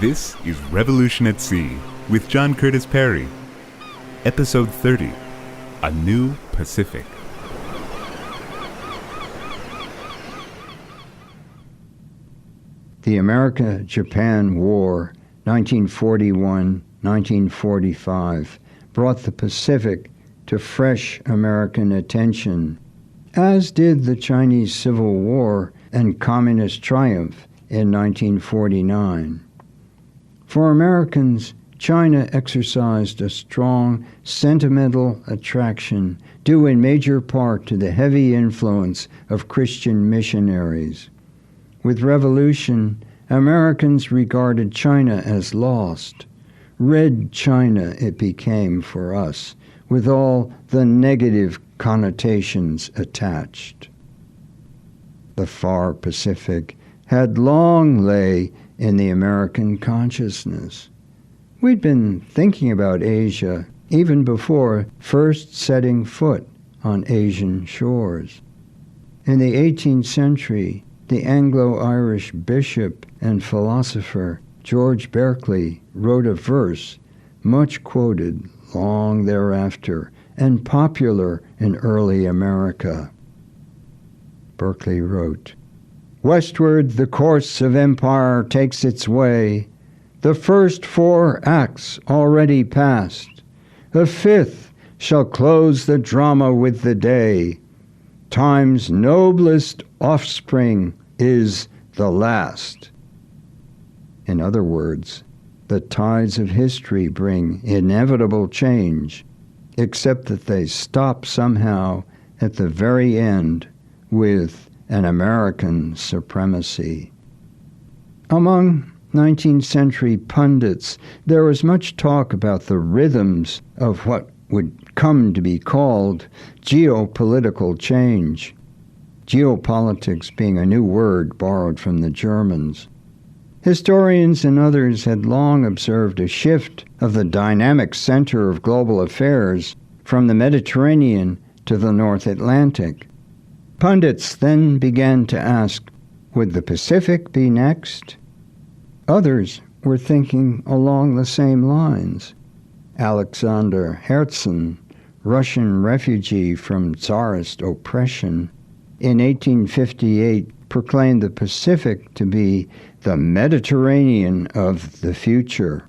This is Revolution at Sea with John Curtis Perry. Episode 30, A New Pacific. The America-Japan War, 1941-1945, brought the Pacific to fresh American attention, as did the Chinese Civil War and Communist triumph in 1949. For Americans, China exercised a strong sentimental attraction due in major part to the heavy influence of Christian missionaries. With revolution, Americans regarded China as lost. Red China it became for us, with all the negative connotations attached. The far Pacific had long lay in the American consciousness. We'd been thinking about Asia even before first setting foot on Asian shores. In the 18th century, the Anglo-Irish bishop and philosopher George Berkeley wrote a verse much quoted long thereafter and popular in early America. Berkeley wrote, "Westward the course of empire takes its way, the first 4 acts already past, the 5th shall close the drama with the day. Time's noblest offspring is the last." In other words, the tides of history bring inevitable change, except that they stop somehow at the very end with an American supremacy. Among 19th century pundits, there was much talk about the rhythms of what would come to be called geopolitical change, geopolitics being a new word borrowed from the Germans. Historians and others had long observed a shift of the dynamic center of global affairs from the Mediterranean to the North Atlantic. Pundits then began to ask, would the Pacific be next? Others were thinking along the same lines. Alexander Herzen, Russian refugee from Tsarist oppression, in 1858 proclaimed the Pacific to be the Mediterranean of the future.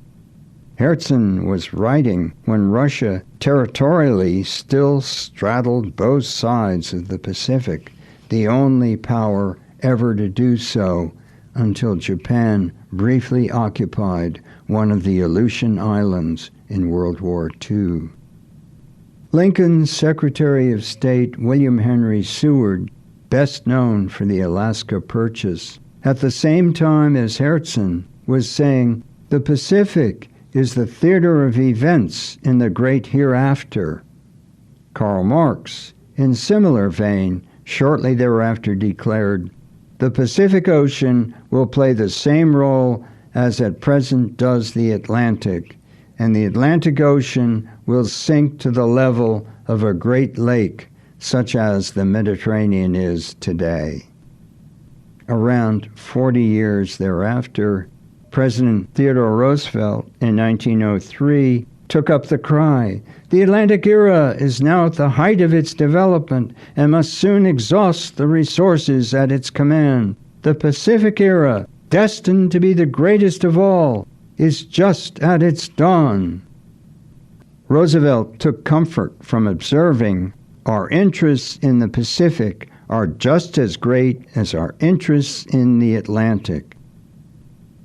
Herzen was writing when Russia territorially still straddled both sides of the Pacific, the only power ever to do so until Japan briefly occupied one of the Aleutian Islands in World War II. Lincoln's Secretary of State William Henry Seward, best known for the Alaska Purchase, at the same time as Herzen was saying, "The Pacific is the theater of events in the great hereafter." Karl Marx, in similar vein, shortly thereafter declared, "The Pacific Ocean will play the same role as at present does the Atlantic, and the Atlantic Ocean will sink to the level of a great lake, such as the Mediterranean is today." Around 40 years thereafter, President Theodore Roosevelt in 1903 took up the cry, "The Atlantic era is now at the height of its development and must soon exhaust the resources at its command. The Pacific era, destined to be the greatest of all, is just at its dawn." Roosevelt took comfort from observing, "Our interests in the Pacific are just as great as our interests in the Atlantic."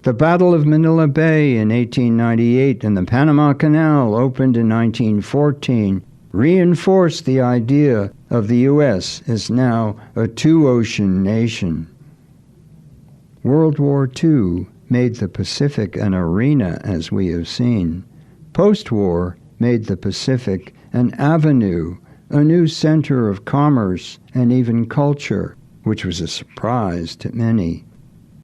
The Battle of Manila Bay in 1898 and the Panama Canal, opened in 1914, reinforced the idea of the U.S. as now a two-ocean nation. World War II made the Pacific an arena, as we have seen. Post-war made the Pacific an avenue, a new center of commerce and even culture, which was a surprise to many.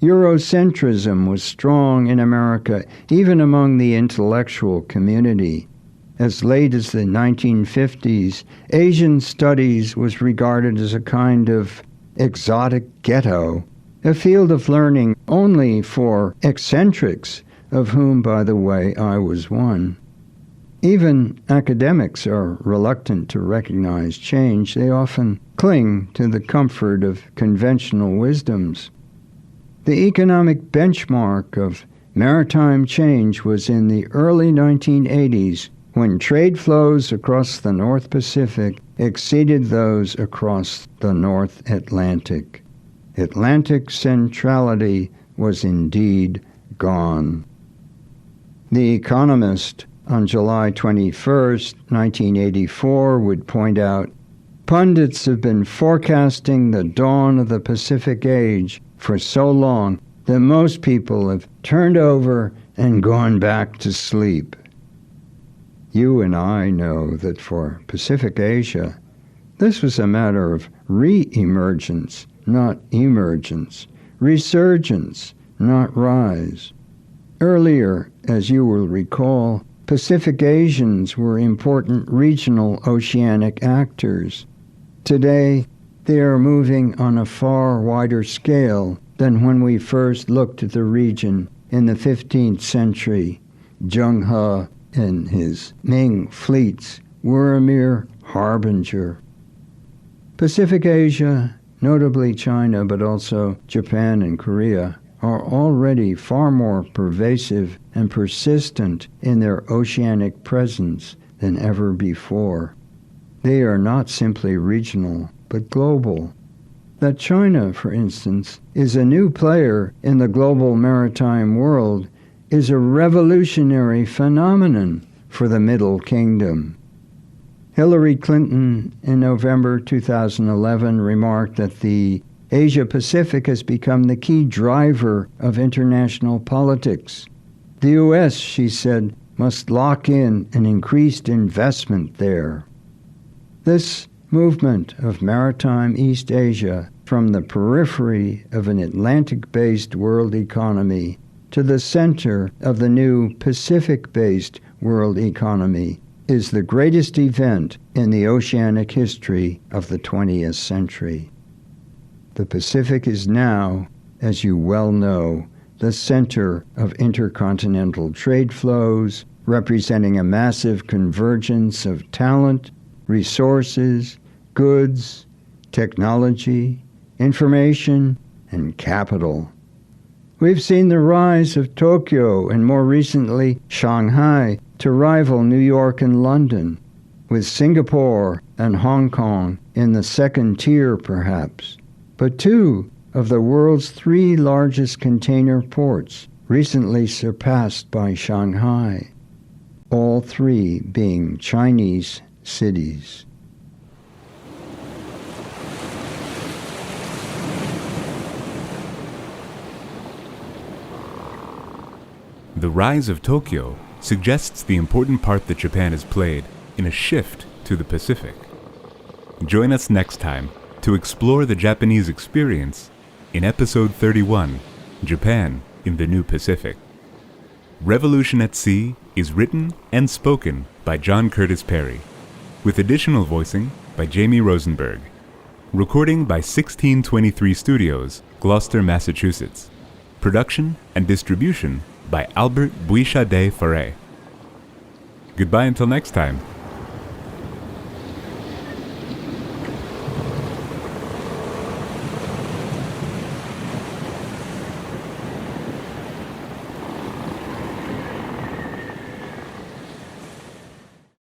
Eurocentrism was strong in America, even among the intellectual community. As late as the 1950s, Asian studies was regarded as a kind of exotic ghetto, a field of learning only for eccentrics, of whom, by the way, I was one. Even academics are reluctant to recognize change. They often cling to the comfort of conventional wisdoms. The economic benchmark of maritime change was in the early 1980s, when trade flows across the North Pacific exceeded those across the North Atlantic. Atlantic centrality was indeed gone. The Economist on July 21, 1984, would point out, "Pundits have been forecasting the dawn of the Pacific Age for so long that most people have turned over and gone back to sleep." You and I know that for Pacific Asia, this was a matter of re-emergence, not emergence, resurgence, not rise. Earlier, as you will recall, Pacific Asians were important regional oceanic actors. Today, they are moving on a far wider scale than when we first looked at the region in the 15th century. Zheng He and his Ming fleets were a mere harbinger. Pacific Asia, notably China, but also Japan and Korea, are already far more pervasive and persistent in their oceanic presence than ever before. They are not simply regional, but global. That China, for instance, is a new player in the global maritime world is a revolutionary phenomenon for the Middle Kingdom. Hillary Clinton in November 2011 remarked that the Asia-Pacific has become the key driver of international politics. The U.S., she said, must lock in an increased investment there. This movement of maritime East Asia from the periphery of an Atlantic-based world economy to the center of the new Pacific-based world economy is the greatest event in the oceanic history of the 20th century. The Pacific is now, as you well know, the center of intercontinental trade flows, representing a massive convergence of talent, resources, goods, technology, information, and capital. We've seen the rise of Tokyo and more recently Shanghai to rival New York and London, with Singapore and Hong Kong in the second tier perhaps. But two of the world's three largest container ports recently surpassed by Shanghai, all three being Chinese cities. The rise of Tokyo suggests the important part that Japan has played in a shift to the Pacific. Join us next time to explore the Japanese experience in Episode 31, Japan in the New Pacific. Revolution at Sea is written and spoken by John Curtis Perry, with additional voicing by Jamie Rosenberg. Recording by 1623 Studios, Gloucester, Massachusetts. Production and distribution by Albert Bouichade Faray. Goodbye until next time.